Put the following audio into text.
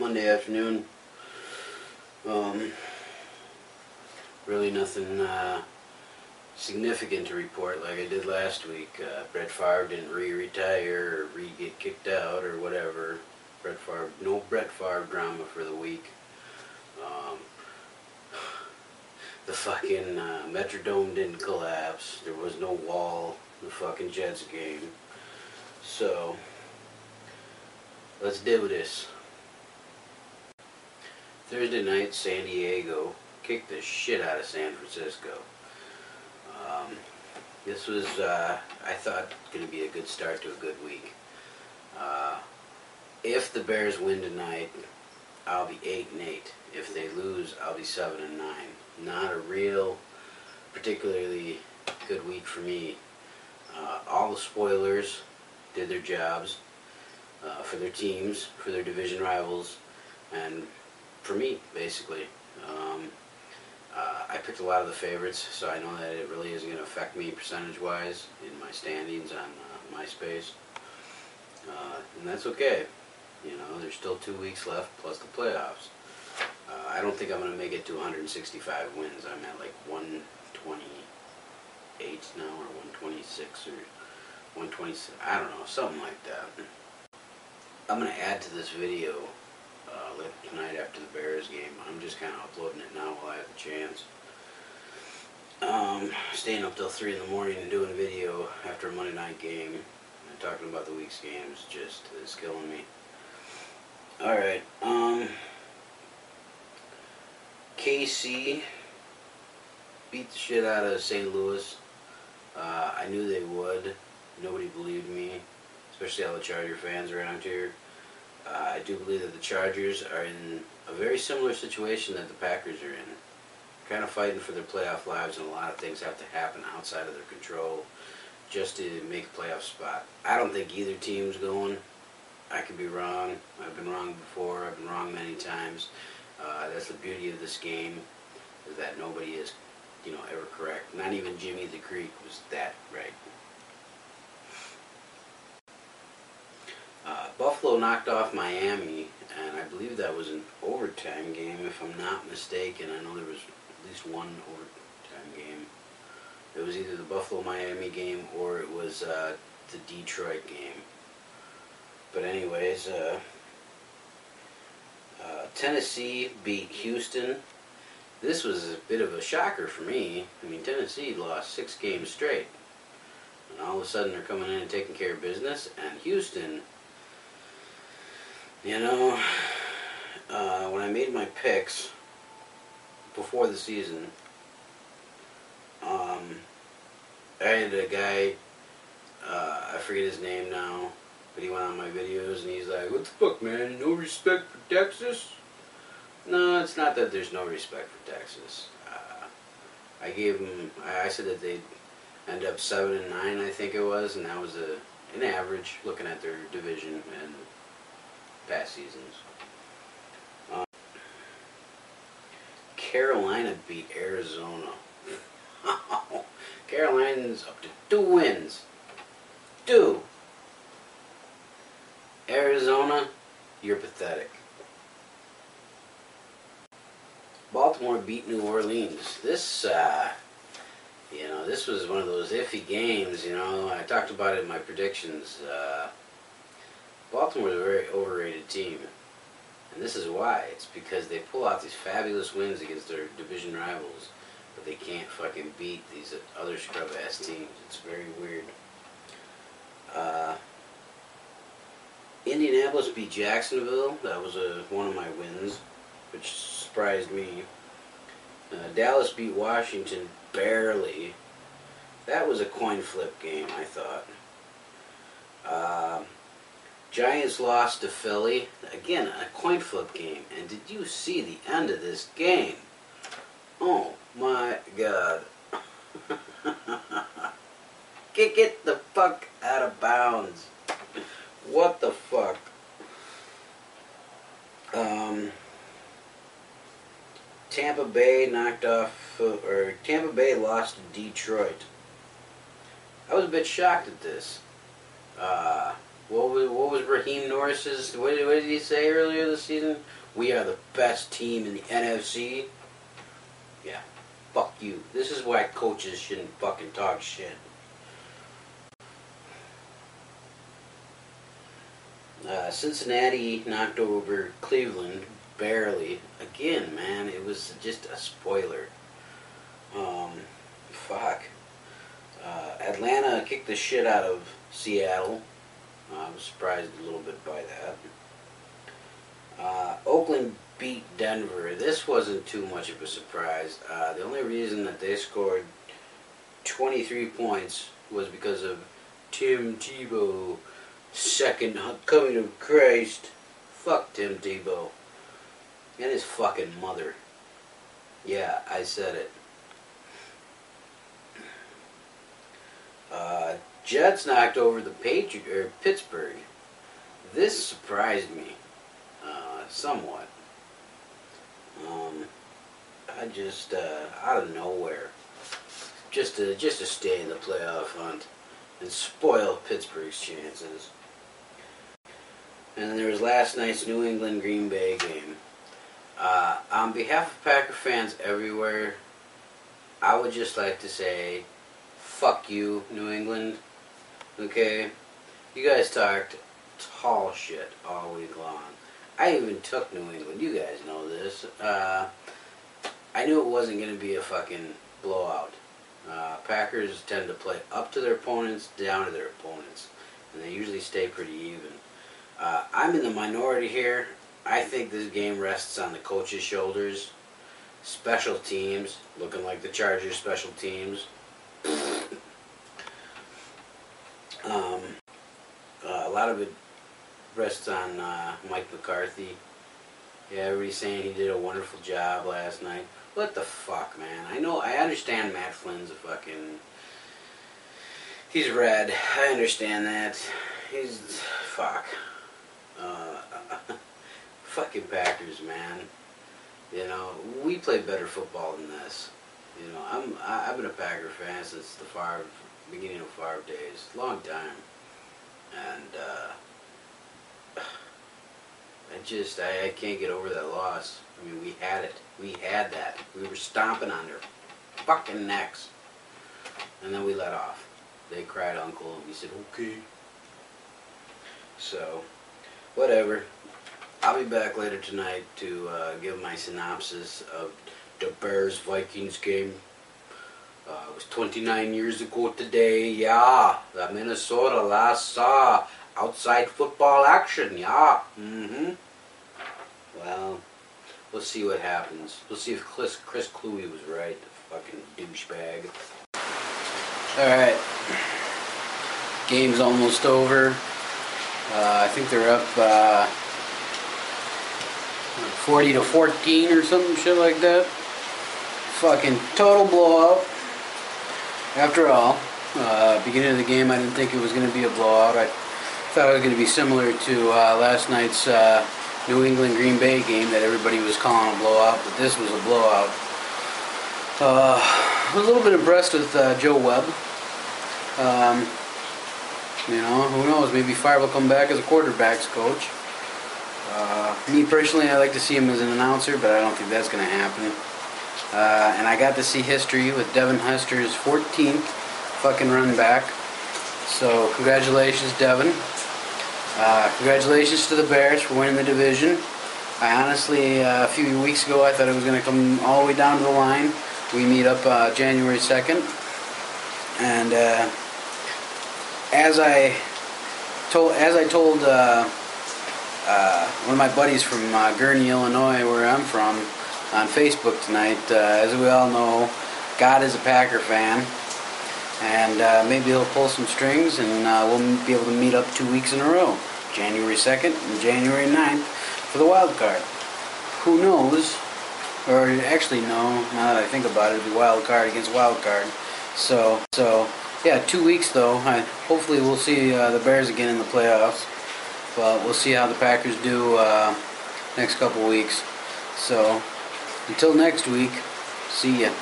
Monday afternoon. Really nothing significant to report like I did last week. Brett Favre didn't retire or get kicked out or whatever. No Brett Favre drama for the week. The fucking Metrodome didn't collapse. There was no wall in the fucking Jets game. So, let's do this. Thursday night, San Diego kicked the shit out of San Francisco. This was, I thought, going to be a good start to a good week. If the Bears win tonight, I'll be 8-8. If they lose, I'll be 7-9. Not a real, particularly good week for me. All the spoilers did their jobs for their teams, for their division rivals, and for me, basically. I picked a lot of the favorites, so I know that it really isn't going to affect me percentage-wise in my standings on MySpace. And that's okay. You know, there's still 2 weeks left, plus the playoffs. I don't think I'm going to make it to 165 wins. I'm at like 128 now, or 126, or 126. I don't know, something like that. I'm going to add to this video later tonight after the Bears game. I'm just kind of uploading it now while I have the chance. Staying up till 3 in the morning and doing a video after a Monday night game and talking about the week's games just is killing me. Alright, KC beat the shit out of St. Louis. I knew they would. Nobody believed me, especially all the Charger fans around here. I do believe that the Chargers are in a very similar situation that the Packers are in. Kind of fighting for their playoff lives, and a lot of things have to happen outside of their control just to make a playoff spot. I don't think either team's going. I could be wrong. I've been wrong before. I've been wrong many times. That's the beauty of this game, is that nobody is, ever correct. Not even Jimmy the Greek was that right. Buffalo knocked off Miami, and I believe that was an overtime game, if I'm not mistaken. I know there was at least one overtime game. It was either the Buffalo-Miami game or it was the Detroit game. But anyways, Tennessee beat Houston. This was a bit of a shocker for me. I mean, Tennessee lost 6 games straight. And all of a sudden they're coming in and taking care of business. And Houston, when I made my picks before the season, I had a guy, I forget his name now, but he went on my videos and he's like, "What the fuck, man? No respect for Texas?" No, it's not that there's no respect for Texas. I said that they'd end up 7-9, I think it was, and that was an average looking at their division and past seasons. Carolina beat Arizona. Carolina's up to 2 wins. 2. Arizona, you're pathetic. Baltimore beat New Orleans. This was one of those iffy games, I talked about it in my predictions. Baltimore's a very overrated team. And this is why. It's because they pull out these fabulous wins against their division rivals, but they can't fucking beat these other scrub-ass teams. It's very weird. Indianapolis beat Jacksonville. That was one of my wins, which surprised me. Dallas beat Washington barely. That was a coin flip game, I thought. Giants lost to Philly. Again, a coin flip game. And did you see the end of this game? Oh my God. Kick it the fuck out of bounds. What the fuck? Tampa Bay Tampa Bay lost to Detroit. I was a bit shocked at this. What was Raheem Norris's? What did he say earlier this season? We are the best team in the NFC. Yeah, fuck you. This is why coaches shouldn't fucking talk shit. Cincinnati knocked over Cleveland barely. Again, man, it was just a spoiler. Fuck. Atlanta kicked the shit out of Seattle. I was surprised a little bit by that. Oakland beat Denver. This wasn't too much of a surprise. The only reason that they scored 23 points was because of Tim Tebow, second coming of Christ. Fuck Tim Tebow. And his fucking mother. Yeah, I said it. Jets knocked over the Pittsburgh. This surprised me somewhat. I just out of nowhere, just to stay in the playoff hunt and spoil Pittsburgh's chances. And there was last night's New England Green Bay game. On behalf of Packer fans everywhere, I would just like to say, fuck you, New England. Okay? You guys talked tall shit all week long. I even took New England. You guys know this. I knew it wasn't going to be a fucking blowout. Packers tend to play up to their opponents, down to their opponents. And they usually stay pretty even. I'm in the minority here. I think this game rests on the coach's shoulders. Special teams, looking like the Chargers special teams. A lot of it rests on Mike McCarthy. Yeah, everybody's saying he did a wonderful job last night. What the fuck, man? I understand Matt Flynn's a fucking... He's red. I understand that. He's... Fuck. Fucking Packers, man. You know, we play better football than this. You know, I've been a Packer fan since the beginning of Favre days. Long time. And, I can't get over that loss. I mean, we had it. We had that. We were stomping on their fucking necks. And then we let off. They cried uncle, and we said, okay. So, whatever. I'll be back later tonight to give my synopsis of the Bears-Vikings game. It was 29 years ago today, yeah. The Minnesota last saw outside football action, yeah. Well, we'll see what happens. We'll see if Chris Cluey was right, the fucking douchebag. Alright. Game's almost over. I think they're up 40-14 or something shit like that. Fucking total blowout. After all, beginning of the game I didn't think it was going to be a blowout. I thought it was going to be similar to last night's New England Green Bay game that everybody was calling a blowout, but this was a blowout. I was a little bit impressed with Joe Webb. You know, who knows, maybe Favre will come back as a quarterback's coach. Me personally, I like to see him as an announcer, but I don't think that's going to happen. And I got to see history with Devin Hester's 14th fucking run back. So, congratulations, Devin. Congratulations to the Bears for winning the division. I honestly, a few weeks ago, I thought it was going to come all the way down to the line. We meet up January 2nd. And as I told one of my buddies from Gurnee, Illinois, where I'm from, on Facebook tonight, as we all know, God is a Packer fan, and maybe he'll pull some strings, and we'll be able to meet up 2 weeks in a row, January 2nd and January 9th, for the wild card. Who knows? Or actually, no, now that I think about it, it'll be wild card against wild card. So yeah, 2 weeks though. Hopefully we'll see the Bears again in the playoffs. But we'll see how the Packers do next couple weeks. So, until next week, see ya.